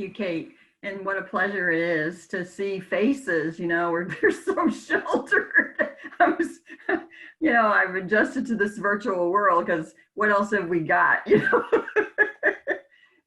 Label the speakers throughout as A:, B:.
A: You, Kate, and what a pleasure it is to see faces, where they're so sheltered. I was, I've adjusted to this virtual world because what else have we got?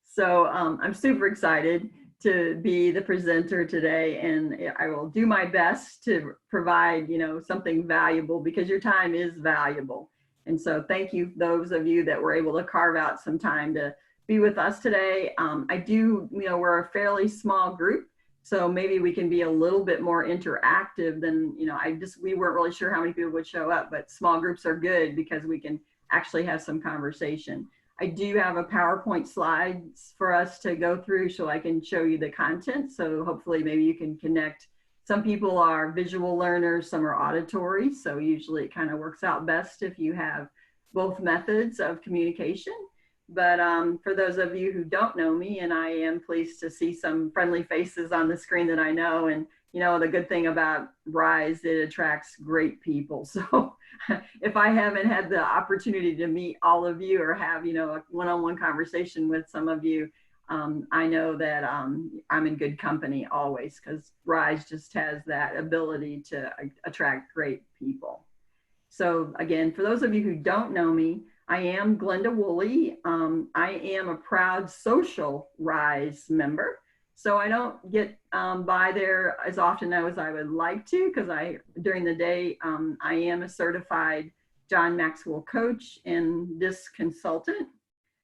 A: So I'm super excited to be the presenter today, and I will do my best to provide, something valuable because your time is valuable. And so thank you, those of you that were able to carve out some time to be with us today. We're a fairly small group, so maybe we can be a little bit more interactive than, we weren't really sure how many people would show up, but small groups are good because we can actually have some conversation. I do have a PowerPoint slides for us to go through so I can show you the content. So hopefully maybe you can connect. Some people are visual learners, some are auditory. So usually it kind of works out best if you have both methods of communication. But for those of you who don't know me, and I am pleased to see some friendly faces on the screen that I know, and the good thing about RISE, it attracts great people. So if I haven't had the opportunity to meet all of you or have, a one-on-one conversation with some of you, I know that I'm in good company always because RISE just has that ability to attract great people. So again, for those of you who don't know me, I am Glenda Woolley. I am a proud social RISE member. So I don't get by there as often as I would like to because during the day, I am a certified John Maxwell coach and DISC consultant.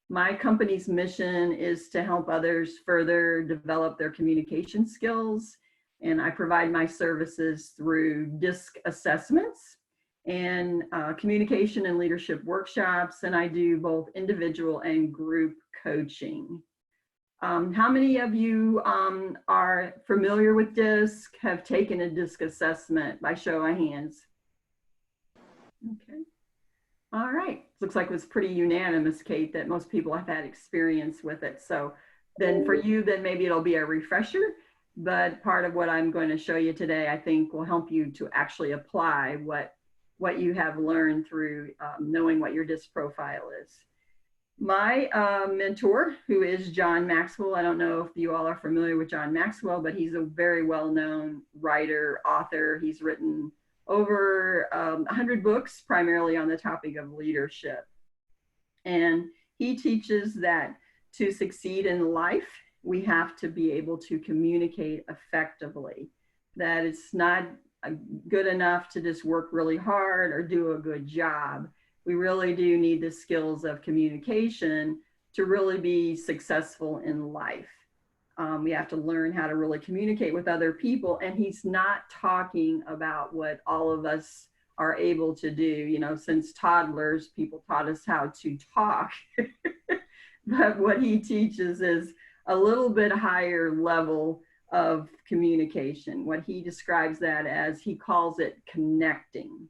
A: My company's mission is to help others further develop their communication skills. And I provide my services through DISC assessments and communication and leadership workshops. And I do both individual and group coaching. How many of you are familiar with DISC, have taken a DISC assessment by show of hands? Okay. All right. Looks like it was pretty unanimous, Kate, that most people have had experience with it. So then for you, then maybe it'll be a refresher. But part of what I'm going to show you today, I think will help you to actually apply what you have learned through knowing what your DISC profile is. My mentor, who is John Maxwell, I don't know if you all are familiar with John Maxwell, but he's a very well-known writer, author. He's written over 100 books, primarily on the topic of leadership. And he teaches that to succeed in life, we have to be able to communicate effectively, that it's not good enough to just work really hard or do a good job. We really do need the skills of communication to really be successful in life. We have to learn how to really communicate with other people. And he's not talking about what all of us are able to do. Since toddlers, people taught us how to talk. But what he teaches is a little bit higher level of communication. What he describes that as, he calls it connecting.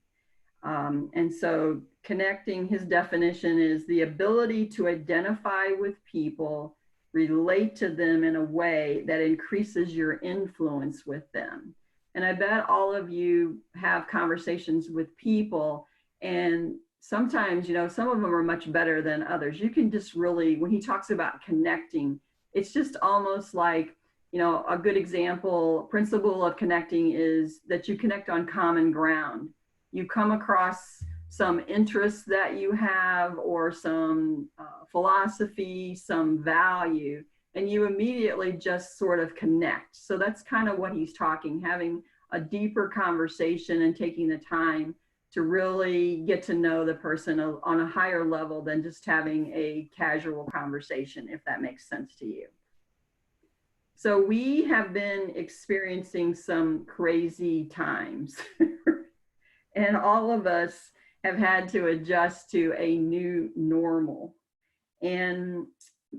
A: And so connecting, his definition is the ability to identify with people, relate to them in a way that increases your influence with them. And I bet all of you have conversations with people, and sometimes, some of them are much better than others. You can just really, when he talks about connecting, it's just almost like, a good example, principle of connecting is that you connect on common ground. You come across some interests that you have or some philosophy, some value, and you immediately just sort of connect. So that's kind of what he's talking, having a deeper conversation and taking the time to really get to know the person on a higher level than just having a casual conversation, if that makes sense to you. So we have been experiencing some crazy times. And all of us have had to adjust to a new normal. And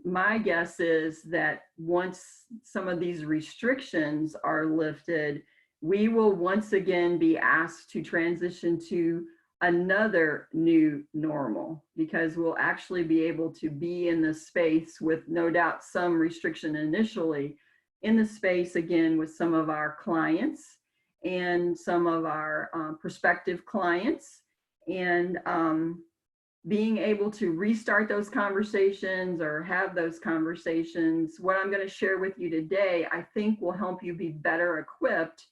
A: my guess is that once some of these restrictions are lifted, we will once again be asked to transition to another new normal, because we'll actually be able to be in the space with no doubt some restriction initially, in the space again with some of our clients and some of our prospective clients. And being able to restart those conversations or have those conversations, what I'm going to share with you today, I think will help you be better equipped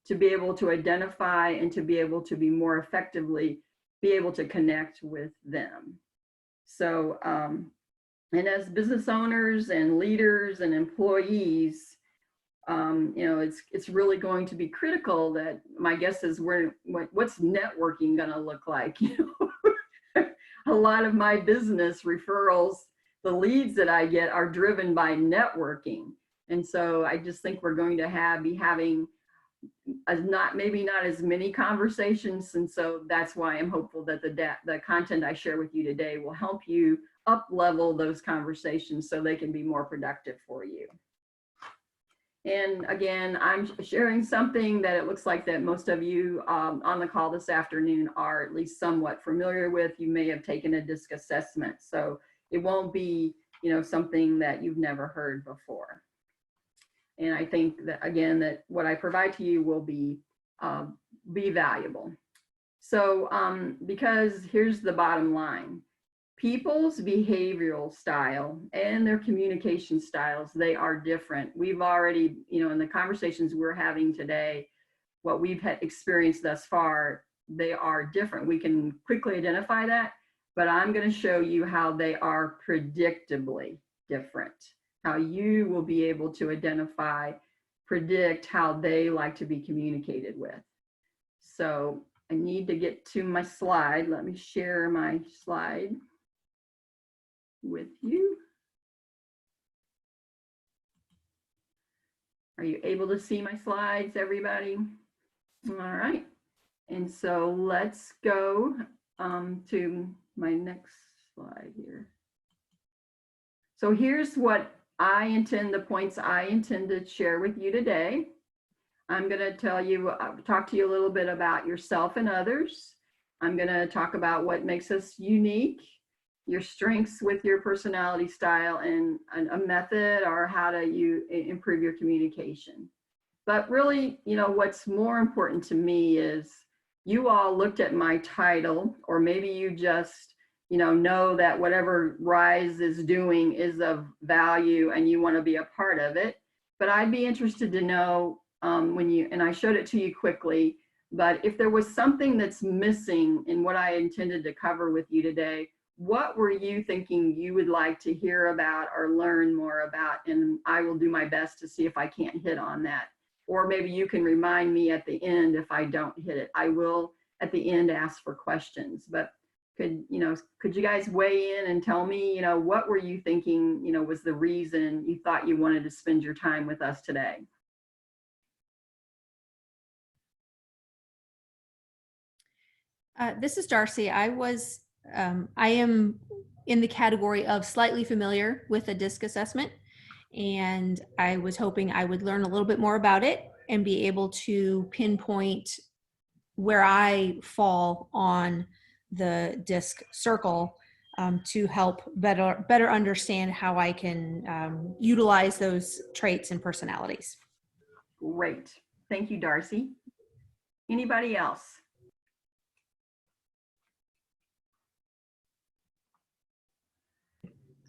A: to be able to identify and to be able to be more effectively be able to connect with them. So, and as business owners and leaders and employees, you know, it's really going to be critical that my guess is what's networking going to look like? You know, a lot of my business referrals, the leads that I get are driven by networking. And so I just think we're going to be having maybe not as many conversations. And so that's why I'm hopeful that the content I share with you today will help you up level those conversations so they can be more productive for you. And again, I'm sharing something that it looks like that most of you on the call this afternoon are at least somewhat familiar with. You may have taken a DISC assessment, so it won't be, you know, something that you've never heard before. And I think that, again, that what I provide to you will be valuable. So because here's the bottom line. People's behavioral style and their communication styles, they are different. We've already, you know, in the conversations we're having today, what we've experienced thus far, they are different. We can quickly identify that, but I'm going to show you how they are predictably different, how you will be able to predict how they like to be communicated with. So I need to get to my slide. Let me share my slide with you. Are you able to see my slides, everybody? All right. And so let's go to my next slide here. So here's what the points I intend to share with you today. I'm going to talk to you a little bit about yourself and others. I'm going to talk about what makes us unique, your strengths with your personality style, and a method or how to improve your communication. But really, you know, what's more important to me is you all looked at my title, or maybe you just, you know that whatever RISE is doing is of value and you want to be a part of it. But I'd be interested to know and I showed it to you quickly, but if there was something that's missing in what I intended to cover with you today, what were you thinking you would like to hear about or learn more about? And I will do my best to see if I can't hit on that. Or maybe you can remind me at the end if I don't hit it. I will at the end ask for questions, but could you guys weigh in and tell me, you know, what were you thinking, you know, was the reason you thought you wanted to spend your time with us today?
B: This is Darcy. I am in the category of slightly familiar with a DISC assessment, and I was hoping I would learn a little bit more about it and be able to pinpoint where I fall on the DISC circle to help better understand how I can utilize those traits and personalities.
A: Great. Thank you, Darcy. Anybody else?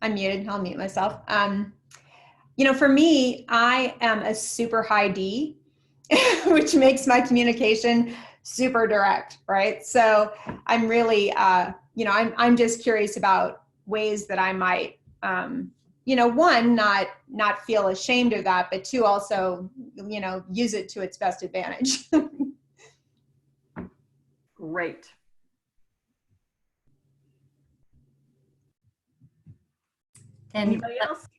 C: I'm muted. I'll mute myself. You know, for me, I am a super high D, which makes my communication super direct, right? So I'm really, you know, I'm just curious about ways that I might, you know, one, not feel ashamed of that, but two, also, you know, use it to its best advantage.
A: Great.
D: And
A: anybody else?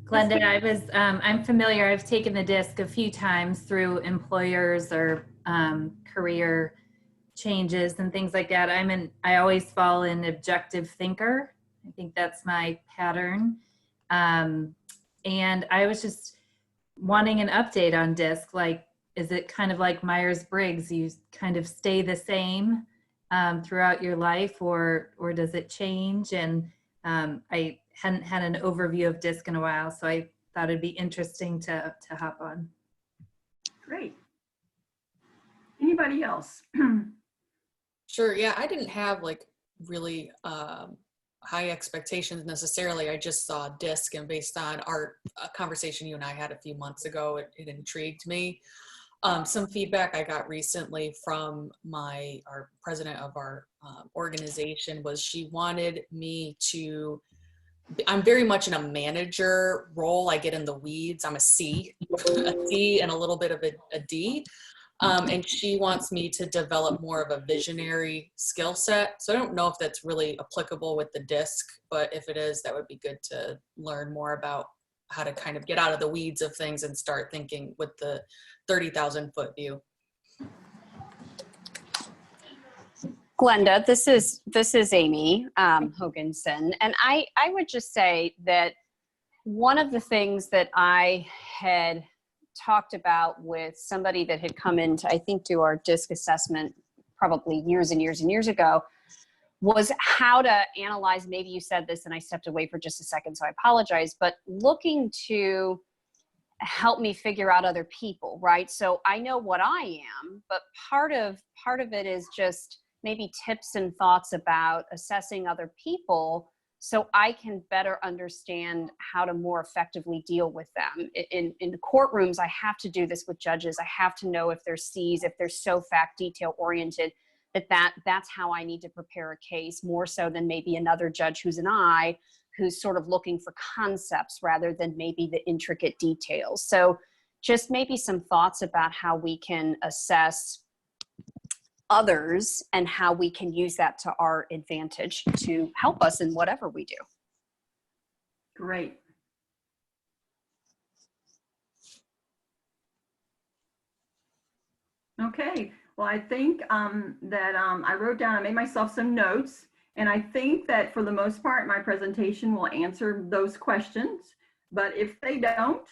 D: Glenda, I'm familiar. I've taken the DISC a few times through employers or career changes and things like that. I always fall in objective thinker. I think that's my pattern. And I was just wanting an update on DISC. Like, is it kind of like Myers-Briggs? You kind of stay the same throughout your life, or does it change? And I hadn't had an overview of DISC in a while, so I thought it'd be interesting to hop on.
A: Great. Anybody else?
E: Sure. Yeah, I didn't have like really high expectations necessarily. I just saw DISC, and based on our conversation you and I had a few months ago, it intrigued me. Some feedback I got recently from our president of our organization was she wanted me to, I'm very much in a manager role. I get in the weeds. I'm a C, a C and a little bit of a D. And she wants me to develop more of a visionary skill set. So I don't know if that's really applicable with the DISC, but if it is, that would be good to learn more about how to kind of get out of the weeds of things and start thinking with the 30,000 foot view.
F: Glenda, this is Amy Hoganson, and I would just say that one of the things that I had talked about with somebody that had come in to, I think, do our DISC assessment probably years and years and years ago, was how to analyze, maybe you said this and I stepped away for just a second, so I apologize, but looking to help me figure out other people, right? So I know what I am, but part of it is just maybe tips and thoughts about assessing other people so I can better understand how to more effectively deal with them. In the courtrooms, I have to do this with judges. I have to know if they're C's, if they're so fact detail oriented, that's how I need to prepare a case, more so than maybe another judge who's an I, who's sort of looking for concepts rather than maybe the intricate details. So just maybe some thoughts about how we can assess others and how we can use that to our advantage to help us in whatever we do.
A: Great. Okay, well, I think that I wrote down, I made myself some notes, and I think that for the most part, my presentation will answer those questions. But if they don't,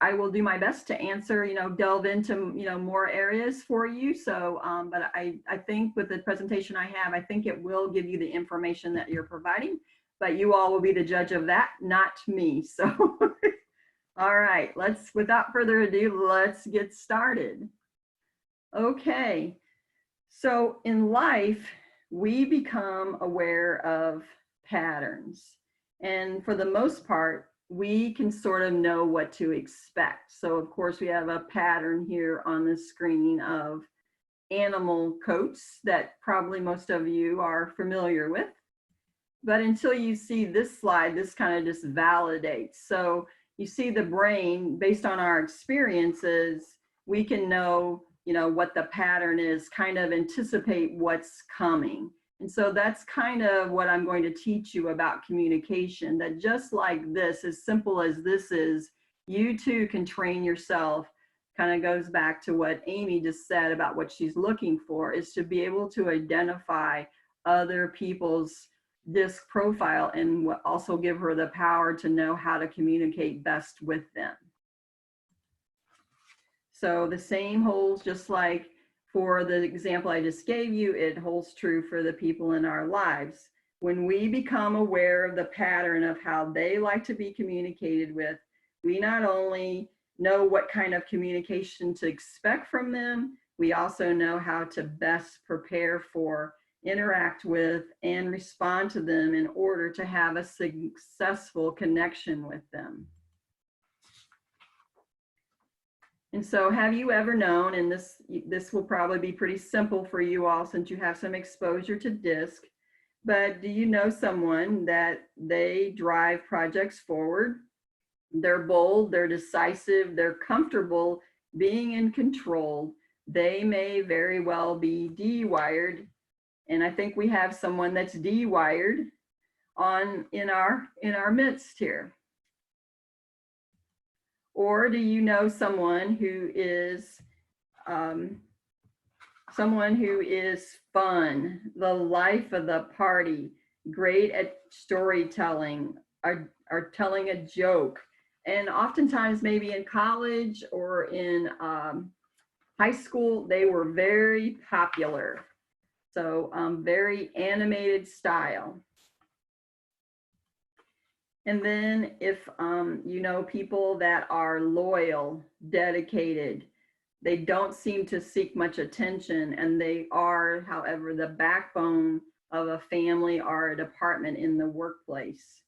A: I will do my best to answer, delve into, more areas for you. So, but I think with the presentation I have, I think it will give you the information that you're providing, but you all will be the judge of that, not me. So, all right, without further ado, let's get started. Okay, so in life, we become aware of patterns. And for the most part, we can sort of know what to expect. So of course, we have a pattern here on the screen of animal coats that probably most of you are familiar with. But until you see this slide, this kind of just validates. So you see the brain, based on our experiences, we can know what the pattern is, kind of anticipate what's coming. And so that's kind of what I'm going to teach you about communication, that just like this, as simple as this is, you too can train yourself. Kind of goes back to what Amy just said about what she's looking for, is to be able to identify other people's DISC profile and also give her the power to know how to communicate best with them. So the same holds, just like for the example I just gave you, it holds true for the people in our lives. When we become aware of the pattern of how they like to be communicated with, we not only know what kind of communication to expect from them, we also know how to best prepare for, interact with, and respond to them in order to have a successful connection with them. And so have you ever known, and this will probably be pretty simple for you all since you have some exposure to DISC, but do you know someone that they drive projects forward? They're bold, they're decisive, they're comfortable being in control. They may very well be D-wired, and I think we have someone that's D-wired in our midst here. Or do you know someone who is fun, the life of the party, great at storytelling, are telling a joke, and oftentimes maybe in college or in high school they were very popular. So very animated style. And then if you know people that are loyal, dedicated, they don't seem to seek much attention, and they are, however, the backbone of a family or a department in the workplace.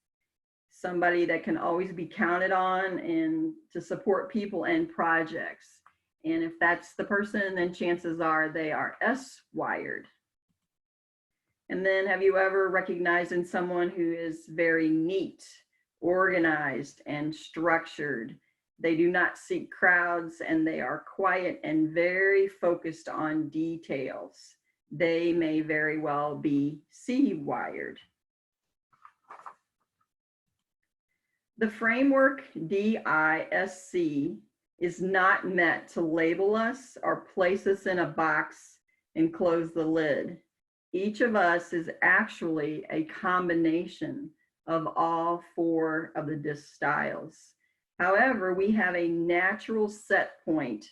A: Somebody that can always be counted on and to support people and projects. And if that's the person, then chances are they are S-wired. And then have you ever recognized in someone who is very neat, organized, and structured? They do not seek crowds, and they are quiet and very focused on details. They may very well be C-wired. The framework DISC is not meant to label us or place us in a box and close the lid. Each of us is actually a combination of all 4 of the DISC styles. However, we have a natural set point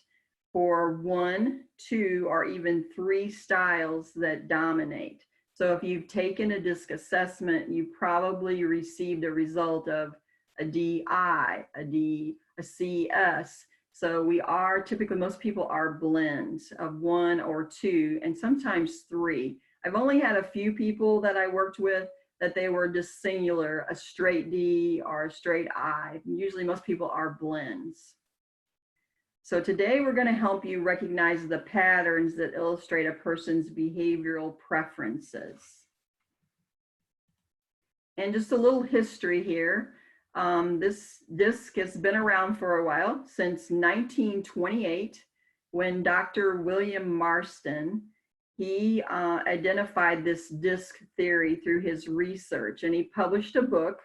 A: for 1, 2, or even 3 styles that dominate. So if you've taken a DISC assessment, you probably received a result of a DI, a D, a CS. So we are typically, most people are blends of 1 or 2, and sometimes 3. I've only had a few people that I worked with that they were just singular, a straight D or a straight I. Usually most people are blends. So today we're going to help you recognize the patterns that illustrate a person's behavioral preferences. And just a little history here. This DISC has been around for a while, since 1928, when Dr. William Marston, he identified this DISC theory through his research, and he published a book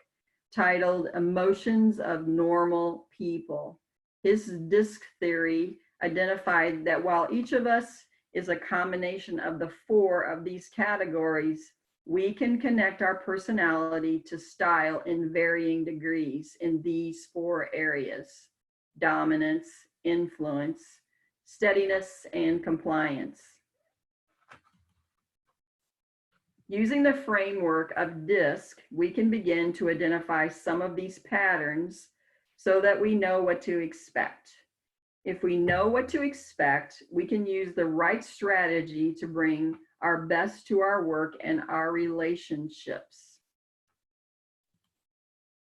A: titled Emotions of Normal People. His DISC theory identified that while each of us is a combination of the 4 of these categories, we can connect our personality to style in varying degrees in these 4 areas: dominance, influence, steadiness, and compliance. Using the framework of DISC, we can begin to identify some of these patterns so that we know what to expect. If we know what to expect, we can use the right strategy to bring our best to our work and our relationships.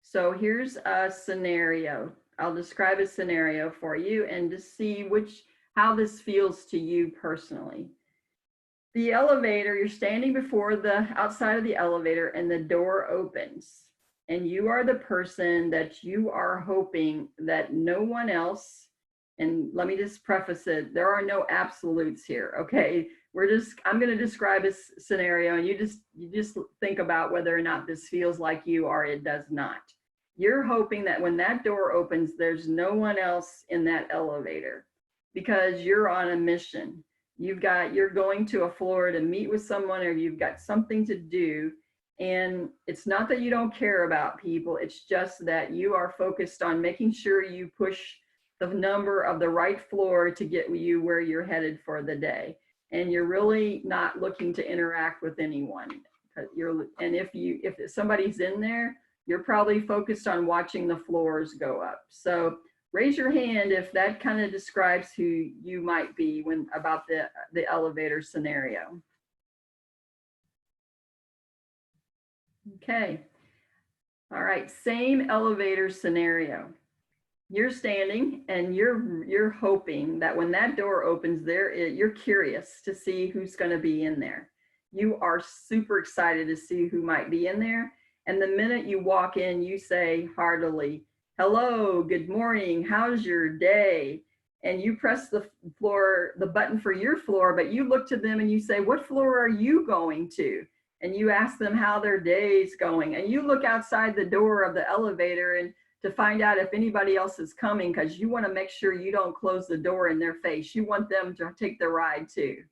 A: So here's a scenario. I'll describe a scenario for you and to see how this feels to you personally. The elevator, you're standing before the outside of the elevator and the door opens, and you are the person that you are hoping that no one else, and let me just preface it, there are no absolutes here, okay? I'm going to describe a scenario, and you just think about whether or not this feels like you or it does not. You're hoping that when that door opens, there's no one else in that elevator because you're on a mission. You're going to a floor to meet with someone, or you've got something to do. And it's not that you don't care about people. It's just that you are focused on making sure you push the number of the right floor to get you where you're headed for the day. And you're really not looking to interact with anyone. And if somebody's in there, you're probably focused on watching the floors go up. So raise your hand if that kind of describes who you might be about the elevator scenario. Okay. All right, same elevator scenario. You're standing and you're hoping that when that door opens, you're curious to see who's going to be in there. You are super excited to see who might be in there. And the minute you walk in, you say heartily, "Hello, good morning, how's your day?" And you press the button for your floor, but you look to them and you say, "What floor are you going to?" And you ask them how their day's going. And you look outside the door of the elevator and to find out if anybody else is coming, because you want to make sure you don't close the door in their face. You want them to take the ride too.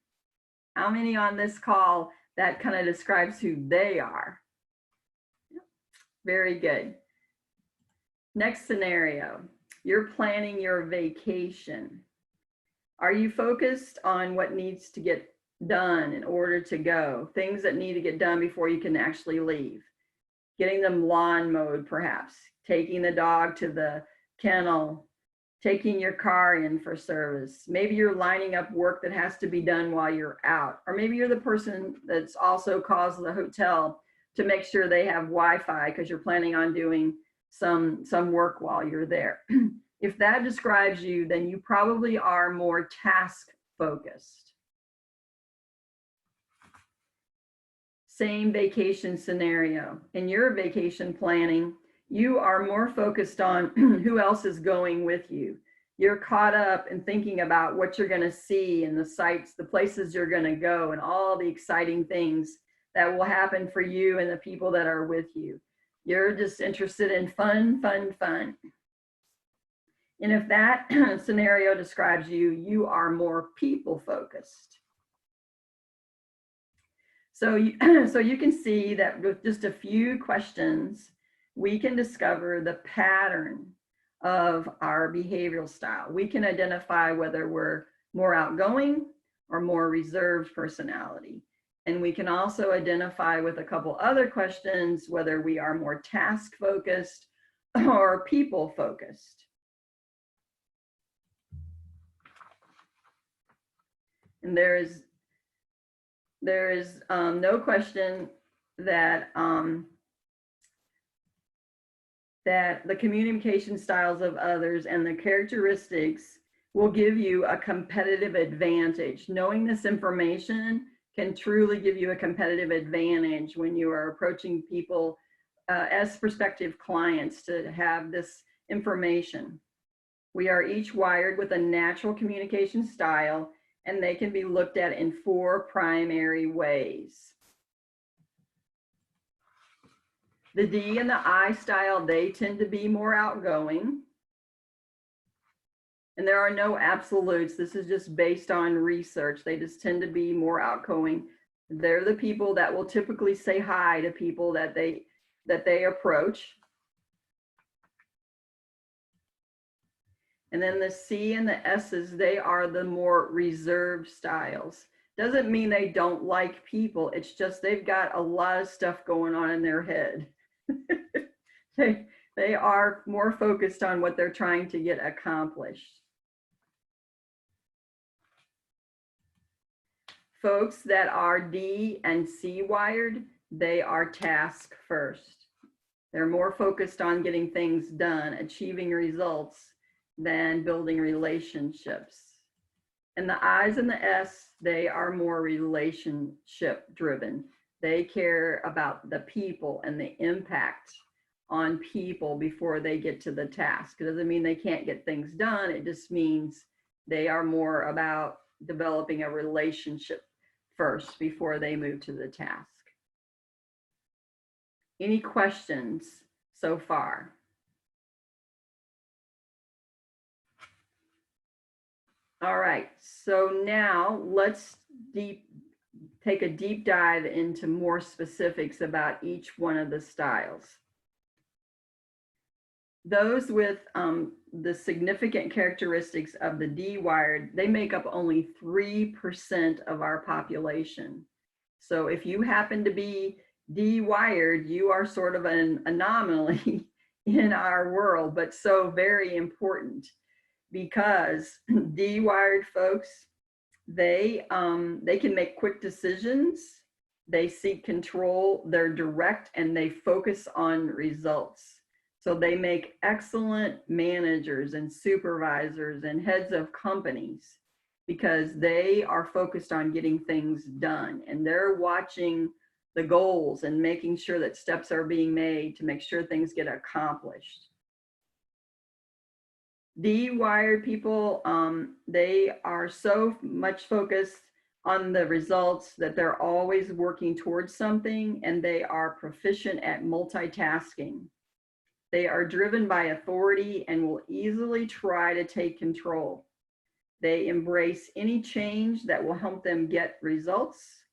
A: How many on this call that kind of describes who they are? Very good. Next scenario, you're planning your vacation. Are you focused on what needs to get done in order to go? Things that need to get done before you can actually leave. Getting them lawn mowed, perhaps. Taking the dog to the kennel. taking your car in for service. Maybe you're lining up work that has to be done while you're out. Or maybe you're the person that's also calls the hotel to make sure they have Wi-Fi because you're planning on doing some work while you're there. If that describes you, then you probably are more task focused. Same vacation scenario. In your vacation planning, you are more focused on who else is going with you. You're caught up in thinking about what you're going to see and the sites, the places you're going to go, and all the exciting things that will happen for you and the people that are with you. You're just interested in fun, fun, fun. And if that scenario describes you, you are more people focused. So you can see that with just a few questions, we can discover the pattern of our behavioral style. We can identify whether we're more outgoing or more reserved personality. And we can also identify with a couple other questions whether we are more task focused or people focused. And there is no question that that the communication styles of others and the characteristics will give you a competitive advantage. Knowing this information can truly give you a competitive advantage when you are approaching people as prospective clients to have this information. We are each wired with a natural communication style, and they can be looked at in 4 primary ways. The D and the I style, they tend to be more outgoing. And there are no absolutes. This is just based on research. They just tend to be more outgoing. They're the people that will typically say hi to people that they approach. And then the C and the S's, they are the more reserved styles. Doesn't mean they don't like people. It's just they've got a lot of stuff going on in their head. They are more focused on what they're trying to get accomplished. Folks that are D and C wired, they are task first. They're more focused on getting things done, achieving results, than building relationships. And the I's and the S, they are more relationship driven. They care about the people and the impact on people before they get to the task. It doesn't mean they can't get things done. It just means they are more about developing a relationship first before they move to the task. Any questions so far? All right, so now let's take a deep dive into more specifics about each one of the styles. Those with the significant characteristics of the D wired, they make up only 3% of our population. So if you happen to be D wired, you are sort of an anomaly in our world, but so very important. Because D-wired folks, they can make quick decisions, they seek control, they're direct, and they focus on results. So they make excellent managers and supervisors and heads of companies because they are focused on getting things done, and they're watching the goals and making sure that steps are being made to make sure things get accomplished. D-wired people, they are so much focused on the results that they're always working towards something, and they are proficient at multitasking. They are driven by authority and will easily try to take control. They embrace any change that will help them get results.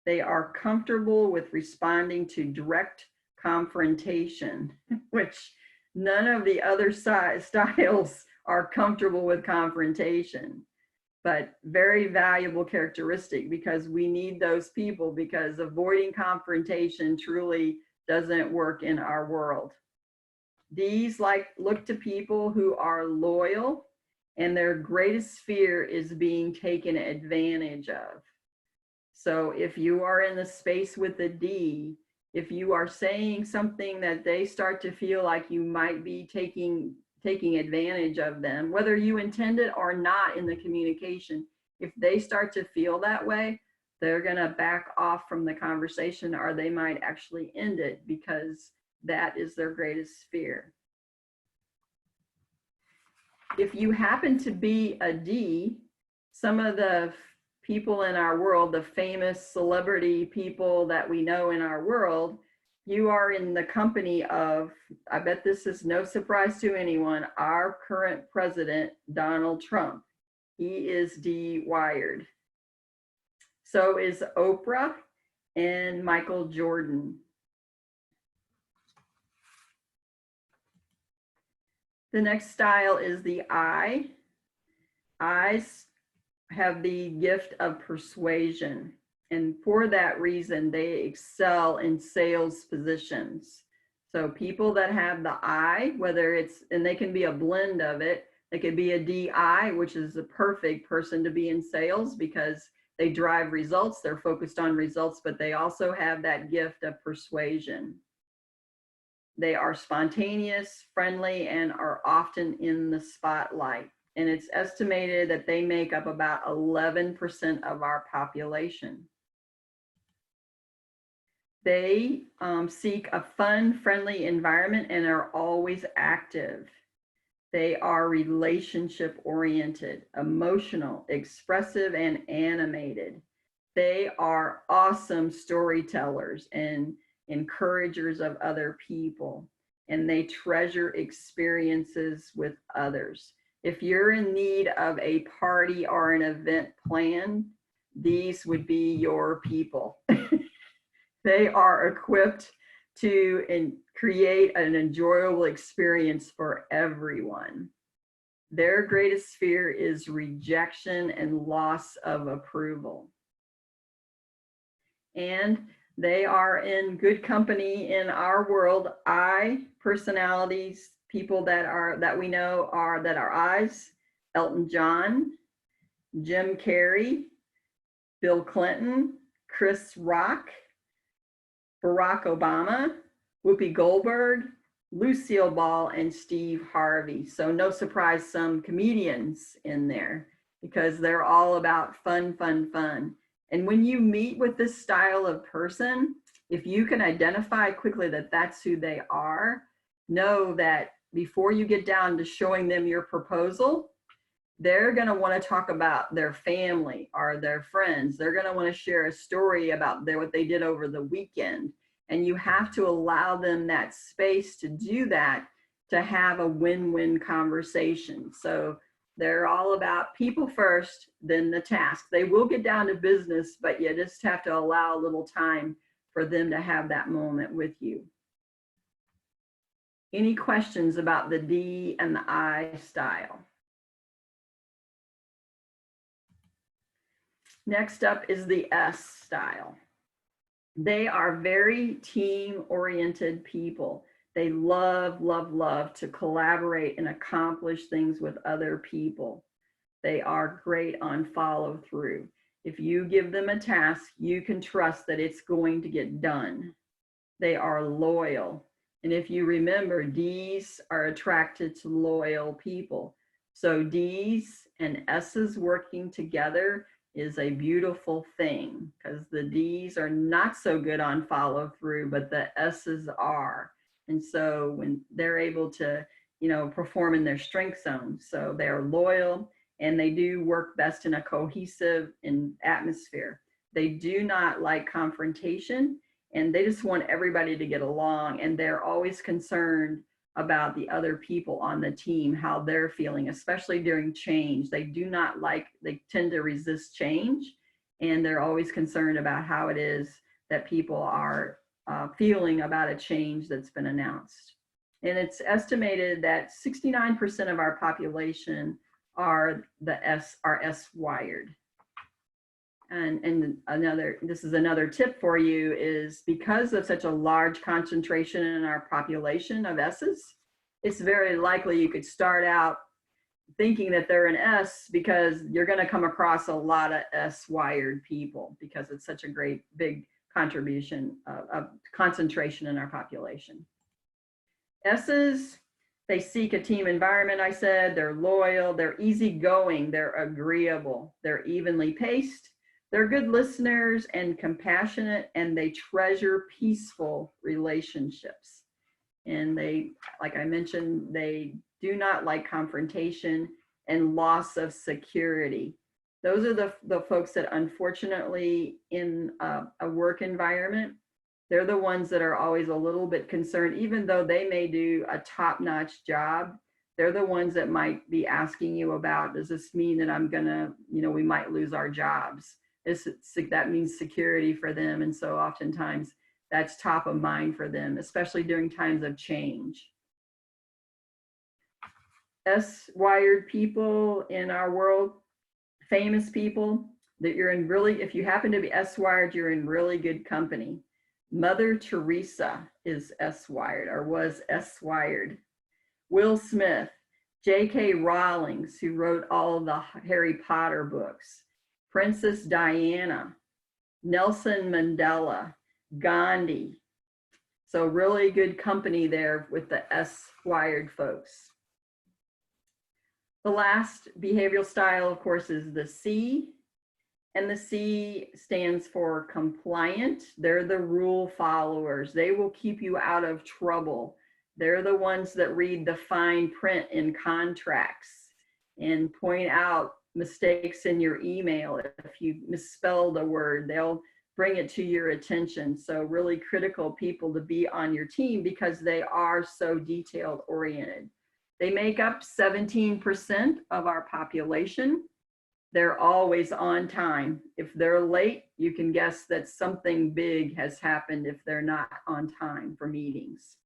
A: They are comfortable with responding to direct confrontation, which none of the other styles are comfortable with confrontation, but very valuable characteristic because we need those people, because avoiding confrontation truly doesn't work in our world. D's look to people who are loyal, and their greatest fear is being taken advantage of. So if you are in the space with a D, if you are saying something that they start to feel like you might be taking advantage of them, whether you intend it or not in the communication, if they start to feel that way, they're going to back off from the conversation, or they might actually end it, because that is their greatest fear. If you happen to be a D, some of the people in our world, the famous celebrity people that we know in our world, you are in the company of, I bet this is no surprise to anyone, our current president, Donald Trump. He is D-wired. So is Oprah and Michael Jordan. The next style is the I. I's have the gift of persuasion, and for that reason, they excel in sales positions. So people that have the I, whether it's, and they can be a blend of it, they could be a DI, which is the perfect person to be in sales because they drive results, they're focused on results, but they also have that gift of persuasion. They are spontaneous, friendly, and are often in the spotlight. And it's estimated that they make up about 11% of our population. They seek a fun, friendly environment and are always active. They are relationship oriented, emotional, expressive, and animated. They are awesome storytellers and encouragers of other people, and they treasure experiences with others. If you're in need of a party or an event planned, these would be your people. They are equipped to create an enjoyable experience for everyone. Their greatest fear is rejection and loss of approval. And they are in good company in our world. I personalities, people that we know are I's: Elton John, Jim Carrey, Bill Clinton, Chris Rock, Barack Obama, Whoopi Goldberg, Lucille Ball, and Steve Harvey. So no surprise, some comedians in there, because they're all about fun, fun, fun. And when you meet with this style of person, if you can identify quickly that that's who they are, know that before you get down to showing them your proposal, they're going to want to talk about their family or their friends. They're going to want to share a story about what they did over the weekend. And you have to allow them that space to do that, to have a win-win conversation. So they're all about people first, then the task. They will get down to business, but you just have to allow a little time for them to have that moment with you. Any questions about the D and the I style? Next up is the S style. They are very team-oriented people. They love, love, love to collaborate and accomplish things with other people. They are great on follow through. If you give them a task, you can trust that it's going to get done. They are loyal. And if you remember, D's are attracted to loyal people. So D's and S's working together is a beautiful thing, because the D's are not so good on follow through, but the S's are. And so when they're able to, perform in their strength zone, so they're loyal and they do work best in a cohesive atmosphere. They do not like confrontation, and they just want everybody to get along, and they're always concerned about the other people on the team, how they're feeling, especially during change. They tend to resist change, and they're always concerned about how it is that people are feeling about a change that's been announced. And it's estimated that 69% of our population are S-wired. And this is another tip for you, is because of such a large concentration in our population of S's, it's very likely you could start out thinking that they're an S, because you're going to come across a lot of S-wired people because it's such a great big contribution of concentration in our population. S's, they seek a team environment. I said they're loyal, they're easygoing, they're agreeable, they're evenly paced, they're good listeners and compassionate, and they treasure peaceful relationships. And they, like I mentioned, they do not like confrontation and loss of security. Those are the folks that, unfortunately, in a work environment, they're the ones that are always a little bit concerned, even though they may do a top-notch job. They're the ones that might be asking you about, does this mean that I'm gonna, we might lose our jobs? That means security for them. And so oftentimes that's top of mind for them, especially during times of change. S-wired people in our world, famous people that you're in really, if you happen to be S-wired, you're in really good company. Mother Teresa is S-wired, or was S-wired. Will Smith, J.K. Rowling, who wrote all the Harry Potter books, Princess Diana, Nelson Mandela, Gandhi. So really good company there with the S-wired folks. The last behavioral style, of course, is the C. And the C stands for compliant. They're the rule followers. They will keep you out of trouble. They're the ones that read the fine print in contracts and point out mistakes in your email. If you misspelled a word, they'll bring it to your attention. So really critical people to be on your team because they are so detailed oriented. They make up 17% of our population. They're always on time. If they're late, you can guess that something big has happened if they're not on time for meetings.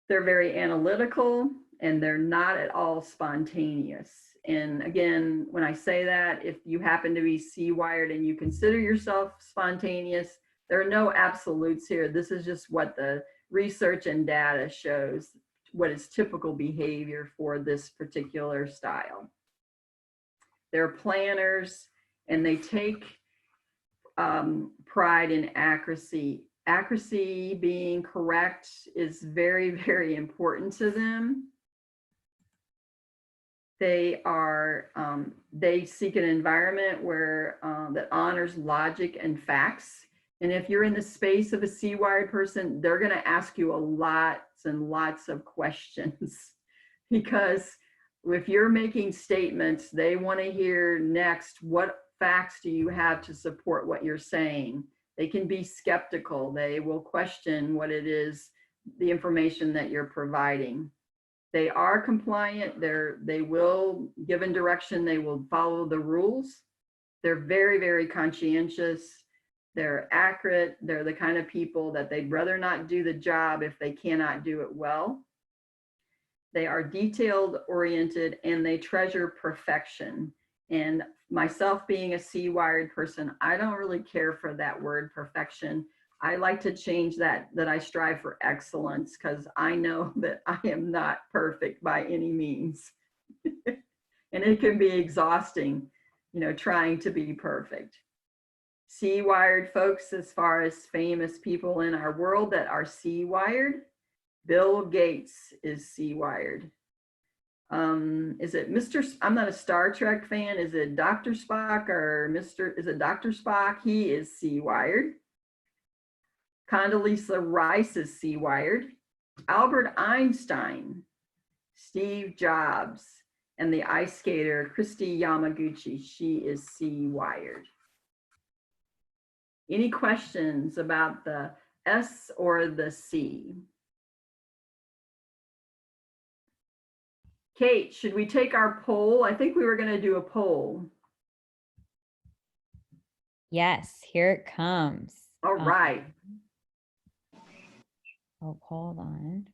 A: They're very analytical and they're not at all spontaneous. And again, when I say that, if you happen to be C-wired and you consider yourself spontaneous, there are no absolutes here. This is just what the research and data shows, what is typical behavior for this particular style. They're planners and they take pride in accuracy. Accuracy, being correct, is very, very important to them. They seek an environment where that honors logic and facts. And if you're in the space of a C-wired person, they're going to ask you lots and lots of questions because if you're making statements, they want to hear next, what facts do you have to support what you're saying? They can be skeptical. They will question what it is, the information that you're providing. They are compliant. They will, given direction, they will follow the rules. They're very, very conscientious. They're accurate. They're the kind of people that they'd rather not do the job if they cannot do it well. They are detailed oriented and they treasure perfection. And myself being a C-wired person, I don't really care for that word perfection. I like to change that I strive for excellence because I know that I am not perfect by any means. And it can be exhausting, trying to be perfect. C-wired folks, as far as famous people in our world that are C-wired, Bill Gates is C-wired. Is it Mr. I'm not a Star Trek fan. Is it Dr. Spock or is it Dr. Spock? He is C-wired. Condoleezza Rice is C-wired. Albert Einstein, Steve Jobs, and the ice skater Christy Yamaguchi, she is C-wired. Any questions about the S or the C? Kate, should we take our poll? I think we were going to do a poll.
G: Yes, here it comes.
A: All right.
G: Oh, hold on.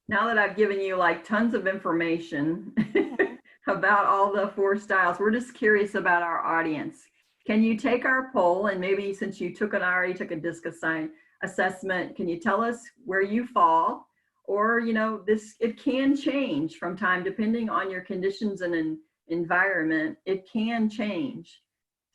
A: Now that I've given you like tons of information about all the 4 styles, we're just curious about our audience. Can you take our poll, and maybe since you already took a DISC assessment, can you tell us where you fall? or, you know, it can change from time, depending on your conditions and environment, it can change.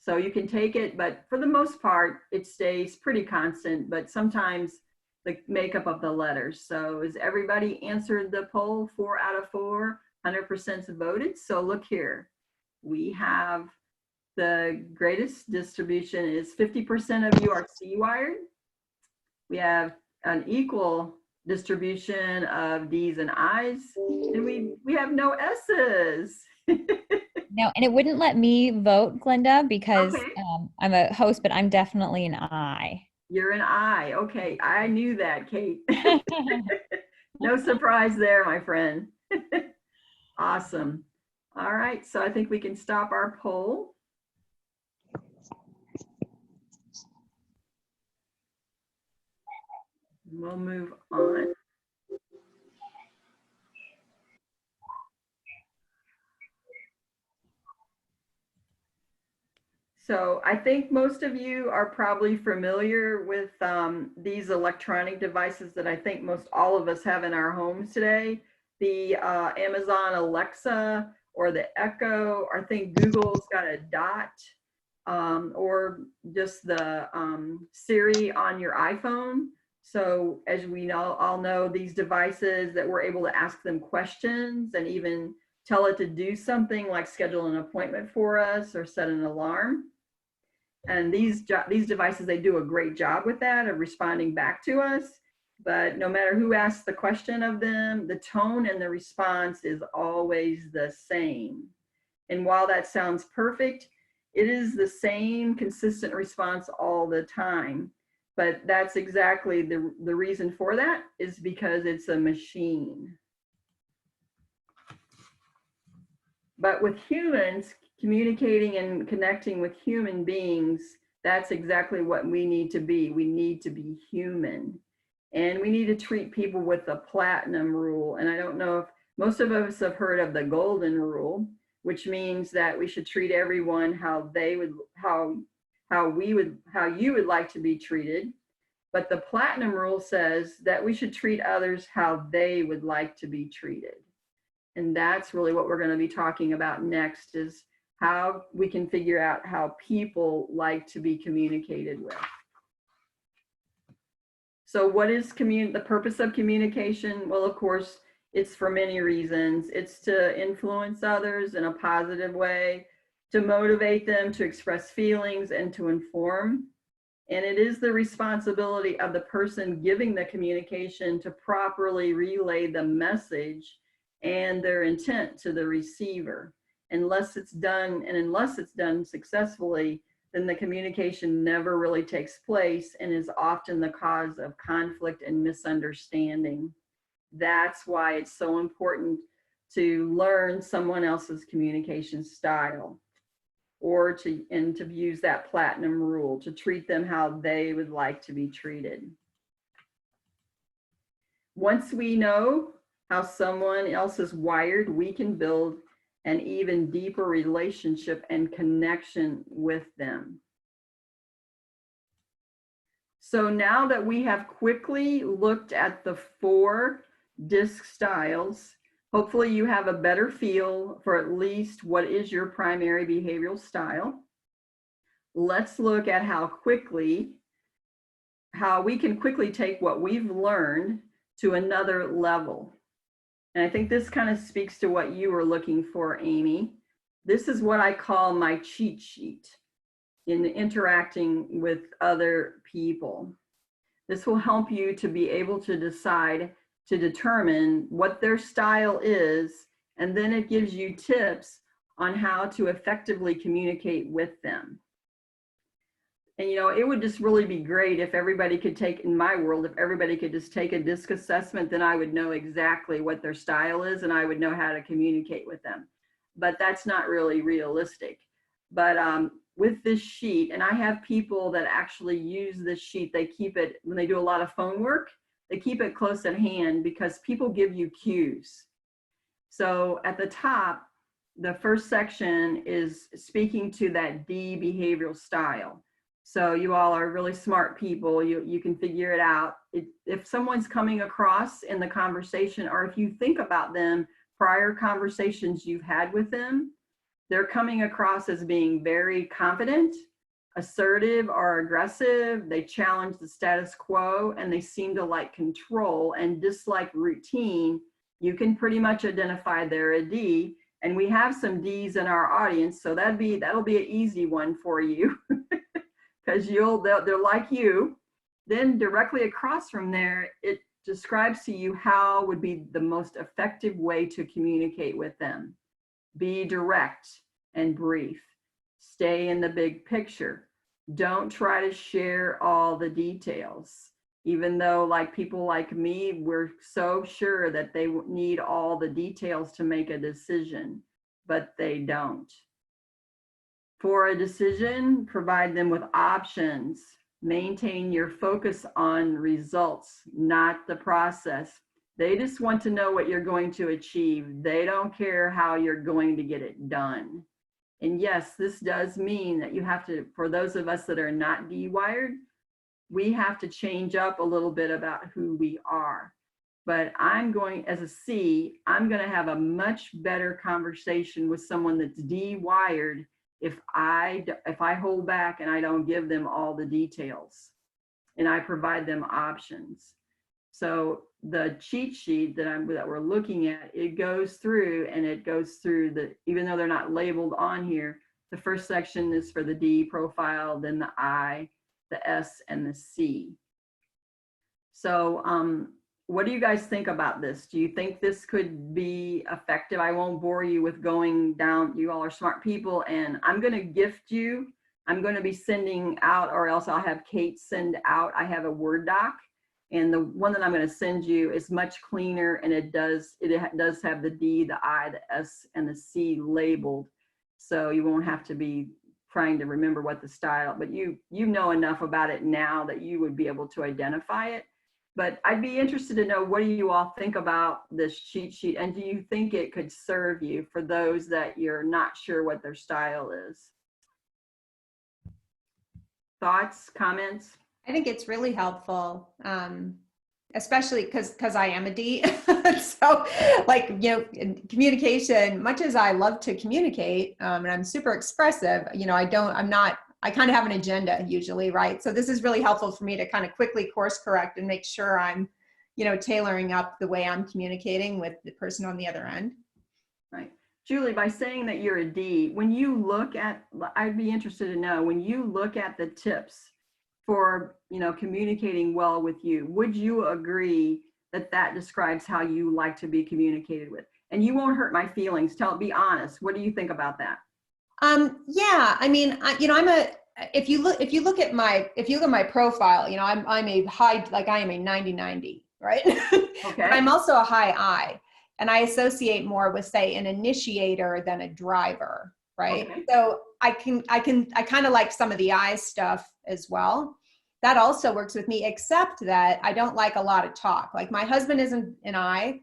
A: So you can take it, but for the most part, it stays pretty constant, but sometimes the makeup of the letters. So has everybody answered the poll? 4 out of 4, 100% voted. So look here, we have the greatest distribution is 50% of you are C-wired. We have an equal distribution of D's and I's, and we have no S's.
G: No, and it wouldn't let me vote, Glenda, because
A: Okay.
G: I'm a host, but I'm definitely an I.
A: You're an I. Okay, I knew that, Kate. No surprise there, my friend. Awesome. All right, so I think we can stop our poll. We'll move on. So I think most of you are probably familiar with these electronic devices that I think most all of us have in our homes today. The Amazon Alexa or the Echo, or I think Google's got a Dot, or just the Siri on your iPhone. So as we all know, these devices that we're able to ask them questions and even tell it to do something like schedule an appointment for us or set an alarm. And these devices, they do a great job with that, of responding back to us. But no matter who asks the question of them, the tone and the response is always the same. And while that sounds perfect, it is the same consistent response all the time. But that's exactly the reason for that, is because it's a machine. But with humans, communicating and connecting with human beings, that's exactly what we need to be. We need to be human. And we need to treat people with the platinum rule. And I don't know if most of us have heard of the golden rule, which means that we should treat everyone how you would like to be treated. But the platinum rule says that we should treat others how they would like to be treated. And that's really what we're going to be talking about next, is how we can figure out how people like to be communicated with. So what is the purpose of communication? Well, of course, it's for many reasons. It's to influence others in a positive way, to motivate them, to express feelings, and to inform. And it is the responsibility of the person giving the communication to properly relay the message and their intent to the receiver. Unless it's done successfully, then the communication never really takes place and is often the cause of conflict and misunderstanding. That's why it's so important to learn someone else's communication style, or to use that platinum rule, to treat them how they would like to be treated. Once we know how someone else is wired, we can build an even deeper relationship and connection with them. So now that we have quickly looked at the 4 DISC styles, hopefully you have a better feel for at least what is your primary behavioral style. Let's look at how we can quickly take what we've learned to another level. And I think this kind of speaks to what you were looking for, Amy. This is what I call my cheat sheet in interacting with other people. This will help you to be able to determine what their style is, and then it gives you tips on how to effectively communicate with them. And you know, it would just really be great if everybody could in my world, if everybody could just take a DISC assessment, then I would know exactly what their style is and I would know how to communicate with them. But that's not really realistic. But with this sheet, and I have people that actually use this sheet, they keep it, when they do a lot of phone work, they keep it close at hand because people give you cues. So at the top, the first section is speaking to that D behavioral style. So you all are really smart people. You can figure it out. If someone's coming across in the conversation, or if you think about them, prior conversations you've had with them, they're coming across as being very confident, assertive, or aggressive. They challenge the status quo, and they seem to like control and dislike routine. You can pretty much identify they're a D. And we have some Ds in our audience, so that'll be an easy one for you. Because they're like you. Then directly across from there, it describes to you how would be the most effective way to communicate with them. Be direct and brief. Stay in the big picture. Don't try to share all the details. Even though, like people like me, we're so sure that they need all the details to make a decision, but they don't. For a decision, provide them with options. Maintain your focus on results, not the process. They just want to know what you're going to achieve. They don't care how you're going to get it done. And yes, this does mean that you have to, for those of us that are not D-wired, we have to change up a little bit about who we are. But as a C, I'm going to have a much better conversation with someone that's D-wired if I hold back and I don't give them all the details and I provide them options. So the cheat sheet that we're looking at, it goes through even though they're not labeled on here, the first section is for the D profile, then the I, the S, and the C. So what do you guys think about this? Do you think this could be effective? I won't bore you with going down. You all are smart people, and I'm going to gift you. I'm going to be sending out, or else I'll have Kate send out. I have a Word doc, and the one that I'm going to send you is much cleaner, and it does have the D, the I, the S, and the C labeled, so you won't have to be trying to remember what the style. But you know enough about it now that you would be able to identify it. But I'd be interested to know, what do you all think about this cheat sheet? And do you think it could serve you for those that you're not sure what their style is? Thoughts, comments?
C: I think it's really helpful, especially because I am a D. So like, in communication, much as I love to communicate, and I'm super expressive, I kind of have an agenda usually, right? So this is really helpful for me to kind of quickly course correct and make sure I'm, tailoring up the way I'm communicating with the person on the other end.
A: Right. Julie, by saying that you're a D, when you look at, I'd be interested to know, when you look at the tips for, communicating well with you, would you agree that describes how you like to be communicated with? And you won't hurt my feelings. Be honest. What do you think about that?
C: Yeah, I mean, if you look at my profile, I'm a high, like I am a 90-90, right?
A: Okay.
C: But I'm also a high I, and I associate more with, say, an initiator than a driver, right?
A: Okay.
C: So I kind of like some of the I stuff as well. That also works with me, except that I don't like a lot of talk. Like my husband isn't an I.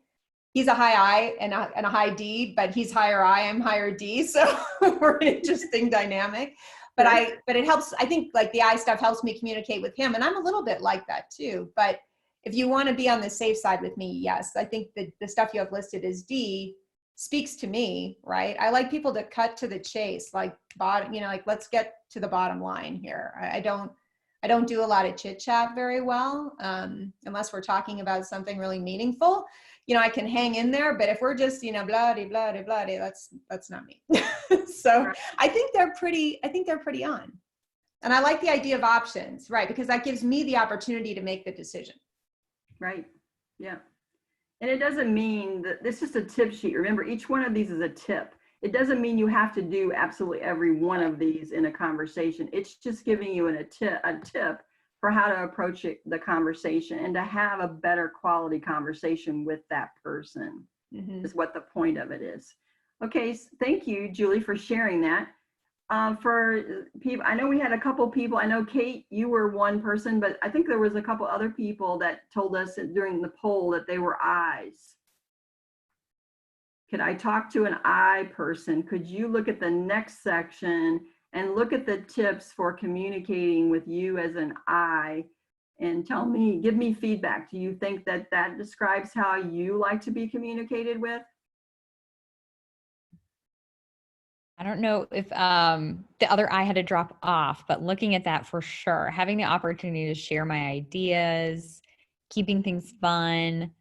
C: He's a high I and a high D, but he's higher I, I'm higher D. So we're an interesting dynamic. But it helps. I think like the I stuff helps me communicate with him. And I'm a little bit like that too. But if you want to be on the safe side with me, yes, I think that the stuff you have listed as D speaks to me, right? I like people to cut to the chase, like let's get to the bottom line here. I don't do a lot of chit chat very well, unless we're talking about something really meaningful. I can hang in there, but if we're just, blah, blah, blah, blah, that's not me. So right. I think they're pretty on. And I like the idea of options, right? Because that gives me the opportunity to make the decision.
A: Right. Yeah. And it doesn't mean that this is a tip sheet. Remember, each one of these is a tip. It doesn't mean you have to do absolutely every one of these in a conversation. It's just giving you a tip for how to approach the conversation and to have a better quality conversation with that person, is what the point of it is. Okay, thank you, Julie, for sharing that. For people, I know we had a couple people. I know, Kate, you were one person, but I think there was a couple other people that told us during the poll that they were I's. Could I talk to an I person? Could you look at the next section and look at the tips for communicating with you as an I, and give me feedback. Do you think that that describes how you like to be communicated with?
G: I don't know if the other I had to drop off, but looking at that for sure, having the opportunity to share my ideas, keeping things fun,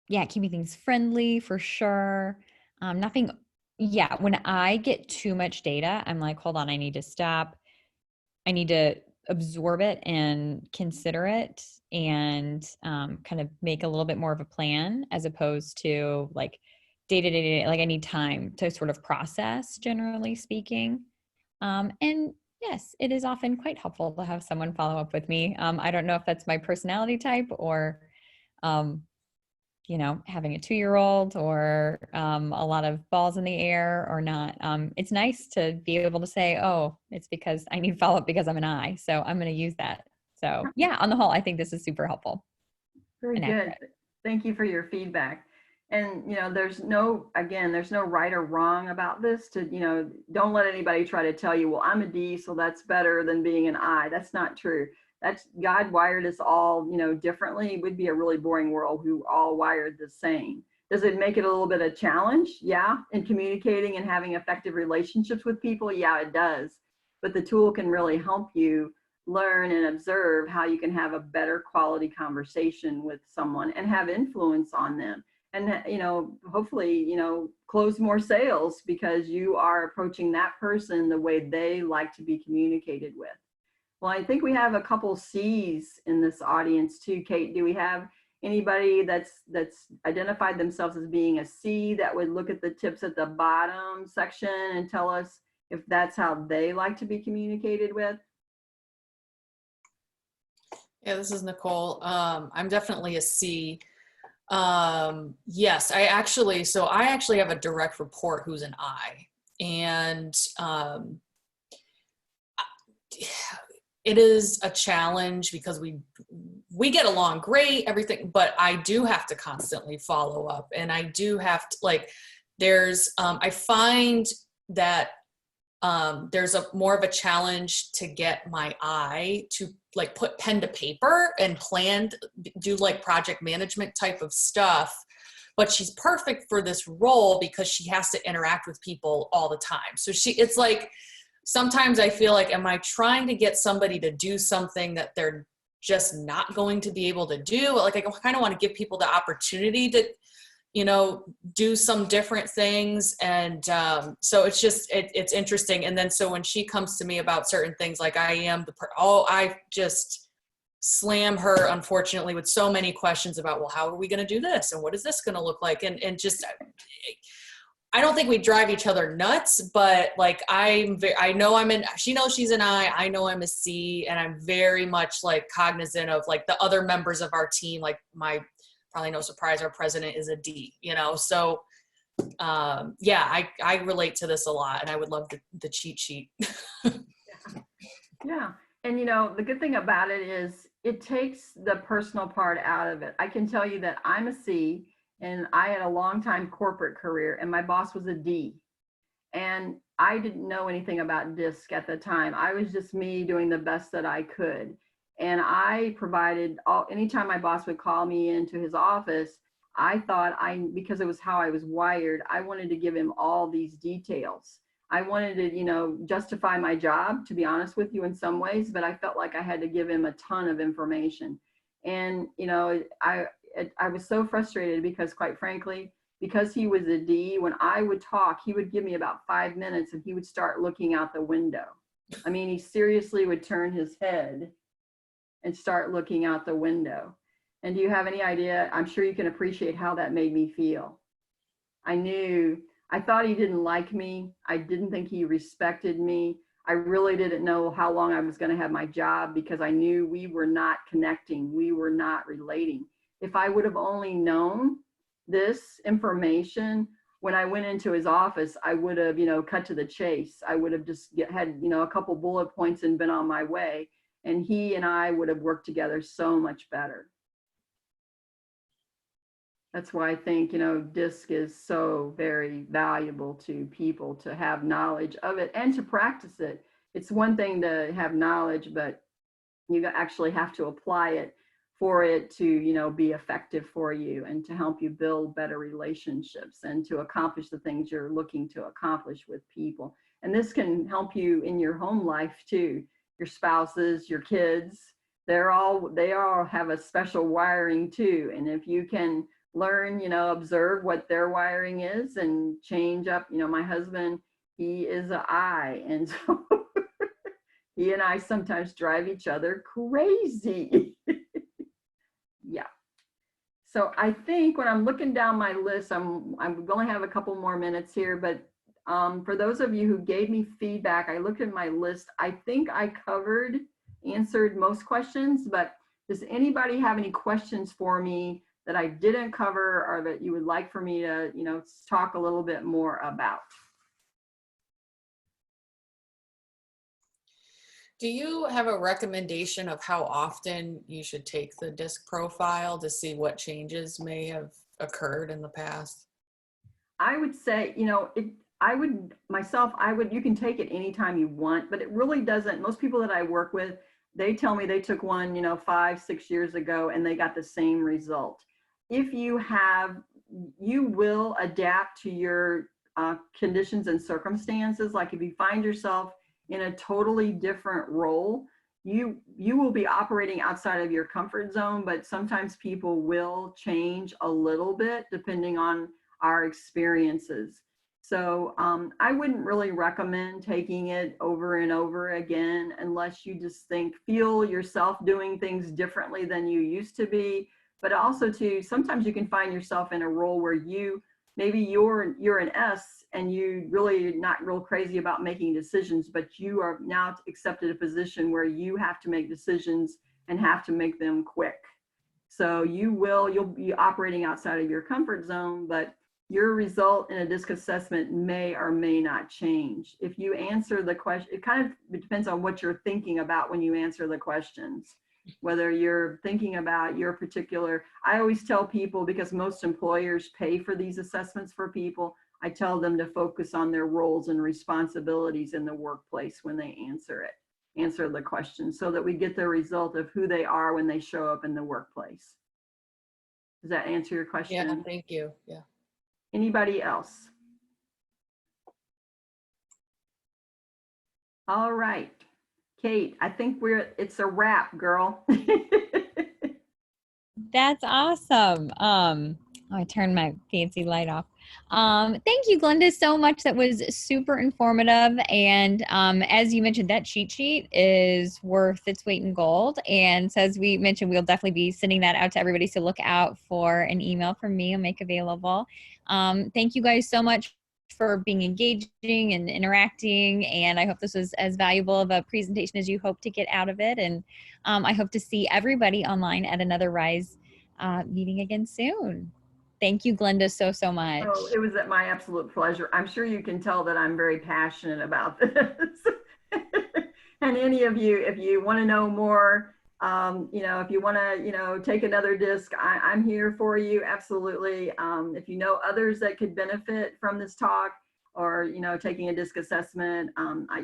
G: yeah, keeping things friendly for sure. Nothing, yeah, when I get too much data, I'm like, hold on, I need to stop. I need to absorb it and consider it and kind of make a little bit more of a plan as opposed to like day to day, like I need time to sort of process, generally speaking. And yes, it is often quite helpful to have someone follow up with me. I don't know if that's my personality type or, um, you know, having a 2-year-old or a lot of balls in the air or not. It's nice to be able to say, oh, it's because I need follow up because I'm an I. So I'm going to use that. So yeah, on the whole, I think this is super helpful.
A: Very
G: and
A: good.
G: accurate.
A: Thank you for your feedback. And, you know, there's no right or wrong about this. Don't let anybody try to tell you, well, I'm a D, so that's better than being an I. That's not true. That's God wired us all, differently. It would be a really boring world who all wired the same. Does it make it a little bit of a challenge? Yeah. In communicating and having effective relationships with people? Yeah, it does. But the tool can really help you learn and observe how you can have a better quality conversation with someone and have influence on them, and hopefully close more sales because you are approaching that person the way they like to be communicated with. Well, I think we have a couple C's in this audience too. Kate, do we have anybody that's identified themselves as being a C that would look at the tips at the bottom section and tell us if that's how they like to be communicated with?
E: Yeah, this is Nicole. I'm definitely a C. Yes, I actually have a direct report who's an I, and it is a challenge because we get along great, everything, but I do have to constantly follow up, and I do have to I find that there's more of a challenge to get my eye to like put pen to paper and do like project management type of stuff. But she's perfect for this role because she has to interact with people all the time. So it's like, sometimes I feel like, am I trying to get somebody to do something that they're just not going to be able to do? Like, I kind of want to give people the opportunity to, do some different things. And so it's interesting. And then, so when she comes to me about certain things, like I just slam her, unfortunately, with so many questions about, well, how are we going to do this? And what is this going to look like? And just, I don't think we drive each other nuts, but like, she knows she's an I know I'm a C, and I'm very much like cognizant of like the other members of our team. Like probably no surprise, our president is a D, so yeah, I relate to this a lot, and I would love the cheat sheet.
A: Yeah. And the good thing about it is it takes the personal part out of it. I can tell you that I'm a C, and I had a long time corporate career, and my boss was a D. And I didn't know anything about DISC at the time. I was just me doing the best that I could. And I provided anytime my boss would call me into his office, I thought because it was how I was wired, I wanted to give him all these details. I wanted to, justify my job, to be honest with you, in some ways, but I felt like I had to give him a ton of information. And, I was so frustrated because, quite frankly, because he was a D, when I would talk, he would give me about 5 minutes and he would start looking out the window. I mean, he seriously would turn his head and start looking out the window. And do you have any idea? I'm sure you can appreciate how that made me feel. I thought he didn't like me. I didn't think he respected me. I really didn't know how long I was going to have my job because I knew we were not connecting. We were not relating. If I would have only known this information when I went into his office, I would have, cut to the chase. I would have just had, a couple bullet points and been on my way. And he and I would have worked together so much better. That's why I think, DISC is so very valuable to people to have knowledge of it and to practice it. It's one thing to have knowledge, but you actually have to apply it for it to, be effective for you and to help you build better relationships and to accomplish the things you're looking to accomplish with people. And this can help you in your home life too. Your spouses, your kids, they all have a special wiring too. And if you can learn, observe what their wiring is and change up, my husband, he is an I, and so he and I sometimes drive each other crazy. Yeah. So I think when I'm looking down my list, I'm going to have a couple more minutes here, but for those of you who gave me feedback, I looked at my list. I think I answered most questions, but does anybody have any questions for me that I didn't cover or that you would like for me to, talk a little bit more about?
E: Do you have a recommendation of how often you should take the DISC profile to see what changes may have occurred in the past?
A: I would say, you can take it anytime you want, but it really doesn't. Most people that I work with, they tell me they took one, 5-6 years ago and they got the same result. If you will adapt to your conditions and circumstances. Like if you find yourself in a totally different role, you will be operating outside of your comfort zone, but sometimes people will change a little bit depending on our experiences. So I wouldn't really recommend taking it over and over again unless you just feel yourself doing things differently than you used to be. But also too, sometimes you can find yourself in a role where maybe you're an S and you really not real crazy about making decisions, but you are now accepted a position where you have to make decisions and have to make them quick. So you'll be operating outside of your comfort zone, but your result in a DISC assessment may or may not change. If you answer the question, it depends on what you're thinking about when you answer the questions. Whether you're thinking about your particular, I always tell people, because most employers pay for these assessments for people, I tell them to focus on their roles and responsibilities in the workplace when they answer the question, so that we get the result of who they are when they show up in the workplace. Does that answer your question?
E: Yeah, thank you. Yeah.
A: Anybody else? All right. Kate, I think it's a wrap, girl.
G: That's awesome. I turned my fancy light off. Thank you, Glenda, so much. That was super informative. And as you mentioned, that cheat sheet is worth its weight in gold. And so as we mentioned, we'll definitely be sending that out to everybody. So look out for an email from me. I'll make available. Thank you guys so much for being engaging and interacting. And I hope this was as valuable of a presentation as you hope to get out of it. And I hope to see everybody online at another RISE meeting again soon. Thank you, Glenda, so much.
A: Oh, it was my absolute pleasure. I'm sure you can tell that I'm very passionate about this. And any of you, if you want to know more, if you want to, take another DISC, I'm here for you. Absolutely. If you know others that could benefit from this talk or, taking a DISC assessment,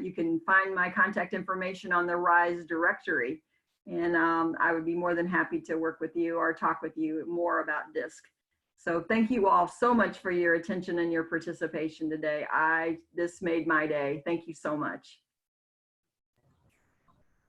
A: you can find my contact information on the RISE directory. And I would be more than happy to work with you or talk with you more about DISC. So thank you all so much for your attention and your participation today. This made my day. Thank you so much.